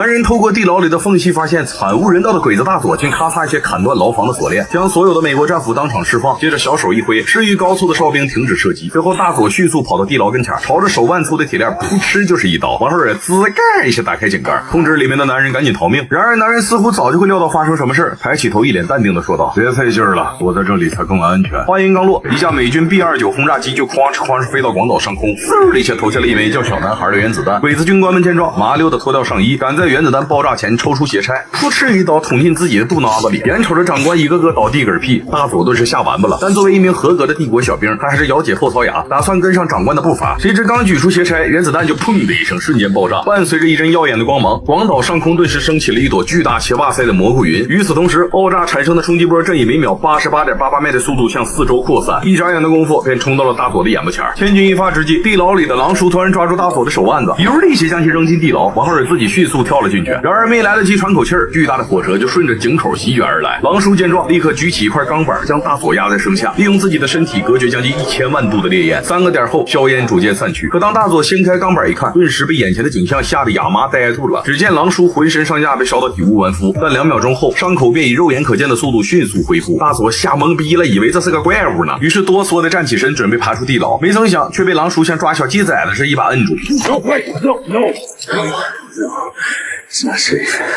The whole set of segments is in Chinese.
男人透过地牢里的缝隙发现惨无人道的鬼子大佐，竟咔嚓一些砍断牢房的锁链，将所有的美国战俘当场释放。接着小手一挥，势于高速的哨兵停止射击。最后大佐迅速跑到地牢跟前，朝着手腕粗的铁链噗嗤就是一刀。王少远滋盖一下打开井盖，通知里面的男人赶紧逃命。然而男人似乎早就会料到发生什么事，抬起头一脸淡定的说道：“别费劲了，我在这里才更安全。”话音刚落，一架美军 B-29轰炸机就哐哧哐哧飞到广岛上空，嗖的一下投下了一枚叫小男孩的原子弹。鬼子军官们见状，麻溜的脱掉上衣，赶在原子弹爆炸前抽出斜拆，噗嗤一刀捅进自己的肚囊子里。眼瞅着长官一个个倒地嗝屁，大佐顿时下完吧了。但作为一名合格的帝国小兵，他还是咬解后槽牙，打算跟上长官的步伐。谁知刚举出斜拆，原子弹就砰的一声瞬间爆炸，伴随着一阵耀眼的光芒，广岛上空顿时升起了一朵巨大且哇塞的蘑菇云。与此同时，爆炸产生的冲击波正以每秒88.88迈的速度向四周扩散，一眨眼的功夫便冲到了大佐的眼巴前。千钧一发之际，地牢里的狼叔突然抓住大佐的手腕子，油的一些将其扔进地牢。王浩尔自己迅速跳了进去，然而没来得及喘口气儿，巨大的火舌就顺着井口席卷而来。狼叔见状，立刻举起一块钢板，将大佐压在身下，利用自己的身体隔绝将近1000万度的烈焰。3个点后，硝烟逐渐散去。可当大佐掀开钢板一看，顿时被眼前的景象吓得哑麻呆住了。只见狼叔浑身上下被烧得体无完肤，但2秒钟后，伤口便以肉眼可见的速度迅速恢复。大佐吓懵逼了，以为这是个怪物呢，于是哆嗦的站起身，准备爬出地牢。没曾想，却被狼叔像抓小鸡崽子似一把摁住。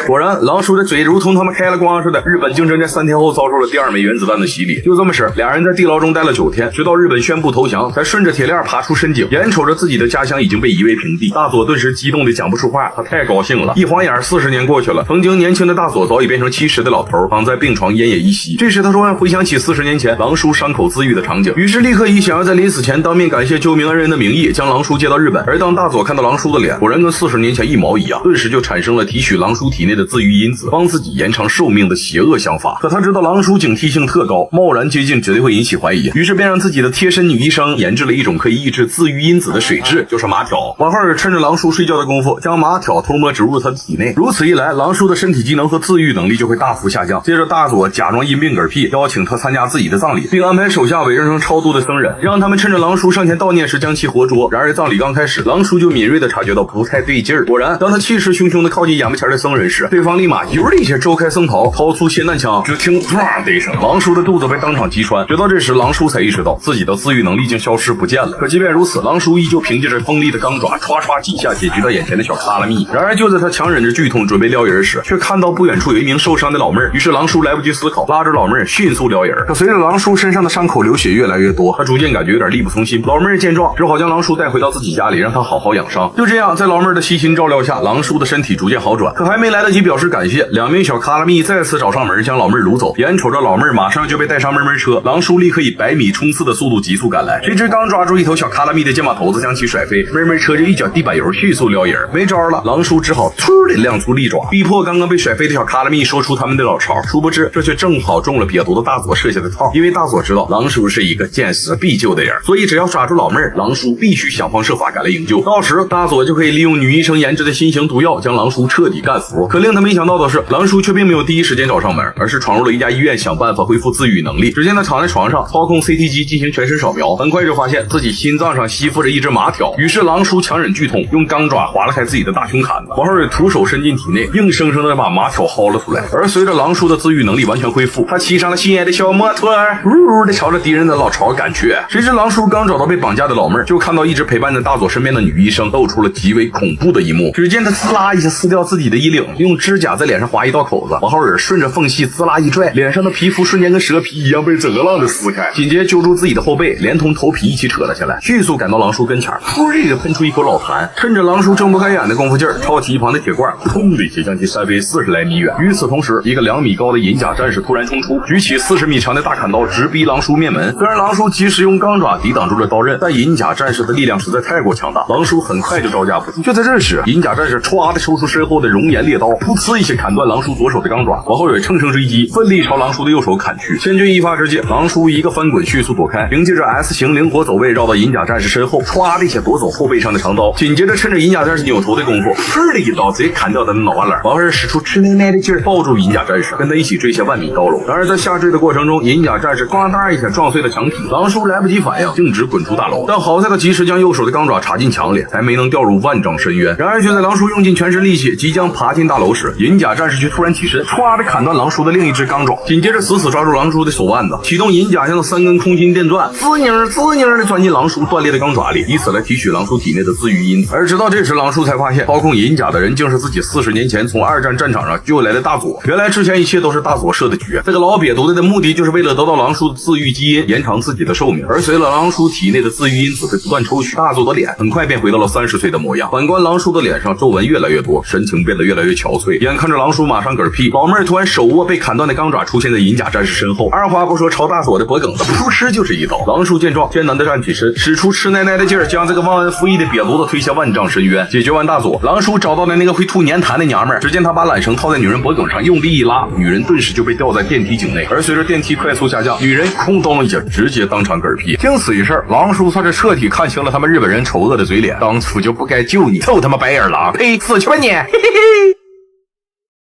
果然，狼叔的嘴如同他们开了光似的。日本竟真在3天后遭受了第2枚原子弹的洗礼。就这么使，俩人在地牢中待了9天，直到日本宣布投降，才顺着铁链爬出深井。眼瞅着自己的家乡已经被夷为平地，大佐顿时激动的讲不出话，他太高兴了。一晃眼40年过去了，曾经年轻的大佐早已变成70的老头，躺在病床奄奄一息。这时他突然回想起40年前狼叔伤口自愈的场景，于是立刻以想要在临死前当面感谢救命恩人的名义，将狼叔接到日本。而当大佐看到狼叔的脸，果然跟40年前一毛一样，顿时就产生了提取狼叔体内的自愈因子，帮自己延长寿命的邪恶想法。可他知道狼叔警惕性特高，贸然接近绝对会引起怀疑，于是便让自己的贴身女医生研制了一种可以抑制自愈因子的水蛭，就是马条。王浩尔趁着狼叔睡觉的功夫，将马条偷摸植入他的体内。如此一来，狼叔的身体机能和自愈能力就会大幅下降。接着大佐假装因病嗝屁，邀请他参加自己的葬礼，并安排手下伪装成超度的僧人，让他们趁着狼叔上前悼念时将其活捉。然而葬礼刚开始，狼叔就敏锐地察觉到不太对劲儿。果然，当他气势汹汹地靠近眼巴前的僧人时，对方立马油的一下周开僧袍，掏出霰弹枪，只听啪的一声，狼叔的肚子被当场击穿。直到这时，狼叔才意识到自己的自愈能力竟消失不见了。可即便如此，狼叔依旧凭借着锋利的钢爪，唰唰几下解决到眼前的小卡拉蜜。然而就在他强忍着剧痛准备撩人时，却看到不远处有一名受伤的老妹儿。于是狼叔来不及思考，拉着老妹儿迅速撩人。可随着狼叔身上的伤口流血越来越多，他逐渐感觉有点力不从心。老妹儿见状，只好将狼叔带回到自己家里，让他好好养伤。就这样，在老妹儿的悉心照料下，狼叔的身体逐渐好转。可还没来得及表示感谢，2名小卡拉蜜再次找上门，将老妹儿掳走。眼瞅着老妹儿马上就被带上门车，狼叔立刻以100米冲刺的速度急速赶来。谁知刚抓住一头小卡拉蜜的肩膀头子，将其甩飞，门车就一脚地板油，迅速撩人。没招了，狼叔只好突的亮出利爪，逼迫刚刚被甩飞的小卡拉蜜说出他们的老巢。殊不知，这却正好中了瘪犊子大佐设下的套。因为大佐知道狼叔是一个见死必救的人，所以只要抓住老妹儿，狼叔必须想方设法赶来营救。到时大佐就可以利用女医生研制的新型毒药，将狼叔彻底干服。可令他没想到的是，狼叔却并没有第一时间找上门，而是闯入了一家医院，想办法恢复自愈能力。只见他躺在床上，操控 CT 机进行全身扫描，很快就发现自己心脏上吸附着一只马条。于是狼叔强忍剧痛，用钢爪划了开自己的大胸坎子。王浩尔徒手伸进体内，硬生生的把马条薅了出来。而随着狼叔的自愈能力完全恢复，他骑上了心爱的小摩托，呜的朝着敌人的老巢赶去。谁知狼叔刚找到被绑架的老妹儿，就看到一直陪伴在大佐身边的女医生露出了极为恐怖的一幕。只见他滋啦一下撕掉自己的衣领，用指甲在脸上划一道口子。王浩尔顺着缝隙滋啦一拽，脸上的皮肤瞬间跟蛇皮一样被整个浪的撕开，紧接着揪住自己的后背，连同头皮一起扯了下来，迅速赶到狼叔跟前，噗这个喷出一口老痰。趁着狼叔睁不开眼的功夫劲儿，抄起一旁的铁罐，砰的一下将其扇飞40来米远。与此同时，一个2米高的银甲战士突然冲出，举起40米长的大砍刀，直逼狼叔面门。虽然狼叔及时用钢爪抵挡住了刀刃，但银甲战士的力量实在太过强大，狼叔很快就招架不住。就在这时，银甲战士歘的抽出身后的熔岩猎刀，噗呲一下砍断狼叔左手的钢爪。王浩远乘胜追击，奋力朝狼叔的右手砍去。千钧一发之际，狼叔一个翻滚迅速躲开，凭借着 S 型灵活走位绕到银甲战士身后，歘的一下夺走后背上的长刀。紧接着趁着银甲战士扭头的功夫，砰的一刀直接砍掉他的脑瓜篮。王浩远使出吃奶奶的劲儿抱住银甲战士，跟他一起坠下万米高楼。然而在下坠的过程中，银甲战士呱嗒一下撞碎了墙体，狼叔来不及反应，径直滚出大楼。但好在他及时将右手的钢爪插进墙里，才没能掉入万丈深渊。然而就在狼叔用尽全身力气即将爬进大楼时，银甲战士却突然起身，唰的砍断狼叔的另一只钢爪，紧接着死死抓住狼叔的手腕子，启动银甲箱的3根空心电钻，滋宁的钻进狼叔断裂的钢爪里，以此来提取狼叔体内的自愈因子。而直到这时，狼叔才发现操控银甲的人竟是自己40年前从2战战场上救来的大佐。原来之前一切都是大佐设的局，这个老瘪犊子的目的就是为了得到狼叔的自愈基因，延长自己的寿命。而随着狼叔体内的自愈因子被不断抽取，大佐的脸很快便回到了30岁的模样。反观狼叔的脸上皱纹越来越多，神情变得越来越憔悴。眼看着狼叔马上嗝屁，老妹儿突然手握被砍断的钢爪出现在银甲战士身后，二话不说朝大佐的脖梗子噗嗤就是一刀。狼叔见状艰难地站起身，使出吃奶奶的劲儿，将这个忘恩负义的瘪犊子推下万丈深渊。解决完大佐，狼叔找到了那个会吐粘痰的娘们儿，只见他把缆绳套在女人脖梗上，用力一拉，女人顿时就被吊在电梯井内。而随着电梯快速下降，女人空咚一下直接当场嗝屁。经此一事，狼叔算是彻底看清了他们日本人丑恶的嘴脸，当初就不该救你，臭他妈白眼狼，呸，死去吧你！嘿嘿嘿。